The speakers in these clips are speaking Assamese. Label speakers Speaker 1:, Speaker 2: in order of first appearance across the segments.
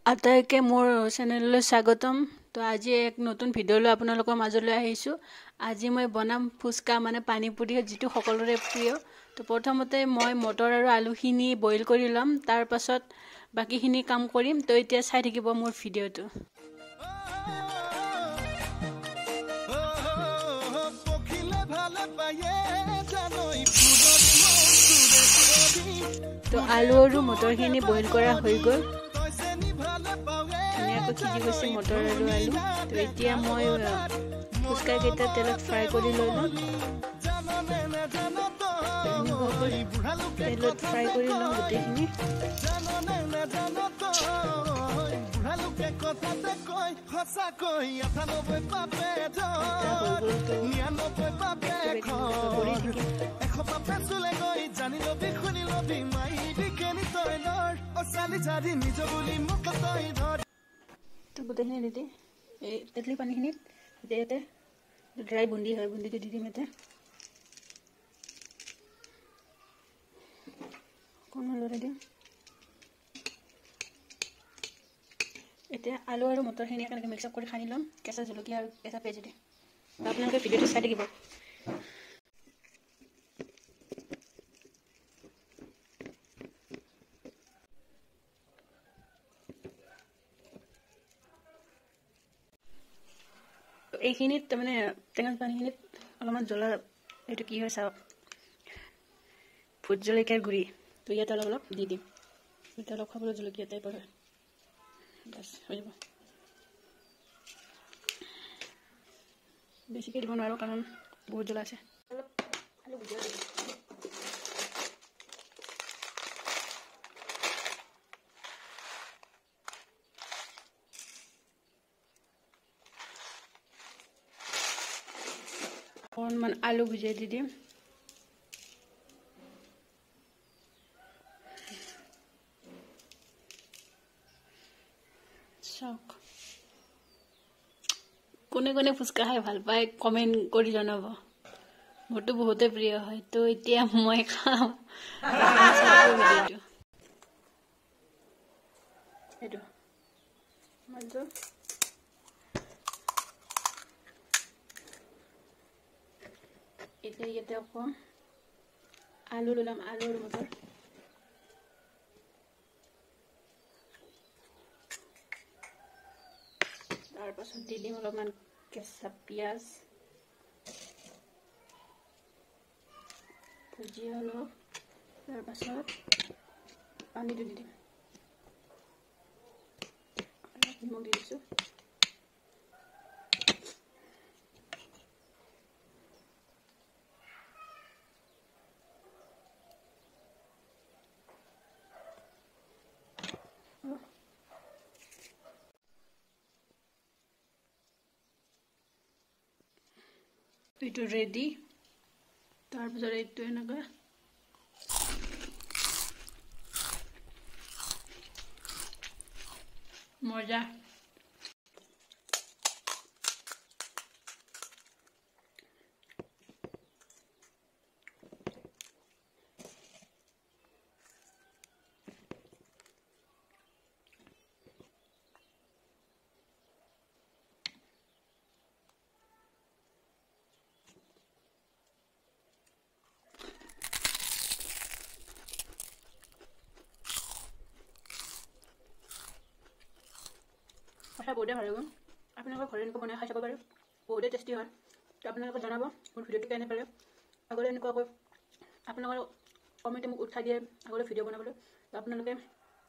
Speaker 1: আটাইকে মোৰ চেনেললৈ স্বাগতম। তো আজি এক নতুন ভিডিঅ'লৈ আপোনালোকৰ মাজলৈ আহিছোঁ। আজি মই বনাম ফুচকা মানে পানীপুৰি, যিটো সকলোৰে প্ৰিয়। তো প্ৰথমতে মই মটৰ আৰু আলুখিনি বইল কৰি ল'ম, তাৰ পাছত বাকীখিনি কাম কৰিম। তো এতিয়া চাই থাকিব মোৰ ভিডিঅ'টো। তো আলু আৰু মটৰখিনি বইল কৰা হৈ গ'ল, ধুনীয়াকৈ সিজি গৈছে মটৰ আৰু আলু। তো এতিয়া মই ফুচকাকেইটা তেলত ফ্ৰাই কৰি লৈ ল'ম। তেলত ফ্ৰাই কৰি ল'ম গোটেইখিনি। তো গোটেইখিনি ৰেডি। এই তেতলি পানীখিনিত ইয়াতে ড্ৰাই বুন্দি হয়, বুন্দিটো দি দিম ইয়াতে। অকণমান লৰাই দিম। এতিয়া আলু আৰু মটৰখিনি একেলগে মিক্স আপ কৰি সানি ল'ম, কেঁচা জলকীয়া আৰু কেঁচা পিঁয়াজ দি। আপোনালোকে ভিডিঅ'টো চাই থাকিব। এইখিনিত তাৰমানে টেঙা পানীখিনিত অলপমান জ্বলা, এইটো কি হয় চাওক, ভোট জলকীয়াৰ গুড়ি। তো ইয়াত অলপ অলপ দি দিম, এতিয়া অলপ খাবলৈ জলকীয়া টাইপৰ হয়। বাছ হৈ যাব। বেছিকৈ দিব নোৱাৰোঁ কাৰণ বহুত জ্বলা আছে। অলপ আলু ভুজিয়া দিম। অকণমান আলু ভুজিয়া দি দিম। চাওক, কোনে কোনে ফুচকা খাই ভাল পায় কমেণ্ট কৰি জনাব। মোৰতো বহুতে প্ৰিয় হয়। তো এতিয়া মই খাওঁ। এইটো এতিয়া ইয়াতে আকৌ আলু ল'লাম, আলু আৰু মটৰ। তাৰ পাছত দি দিম অলপমান কেঁচা পিঁয়াজ, ভুজিয়া অলপ, তাৰ পাছত পানীটো দি দিম। অলপ নিমখ দি দিছোঁ। এইটো ৰেডি। তাৰপিছত এইটো এনেকৈ মজা। সঁচা বহুতেই ভাল লাগিব। আপোনালোকৰ ঘৰত এনেকুৱা বনাই খাই চাব পাৰে, বহুতেই টেষ্টি হয়। তো আপোনালোকে জনাব মোৰ ভিডিঅ'টো কেনে পালে। আগলৈ এনেকুৱাকৈ আপোনালোকৰ কমেণ্টে মোক উৎসাহ দিয়ে আগলৈ ভিডিঅ' বনাবলৈ। তো আপোনালোকে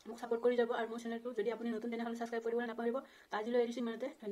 Speaker 1: মোক ছাপোৰ্ট কৰি যাব। আৰু মোৰ চেনেলটো যদি আপুনি নতুন তেনেহ'লে ছাবস্ক্ৰাইব কৰিবলৈ নাপাহৰিব। আজিলৈ এৰিছোঁ ইমানতে, ধন্যবাদ।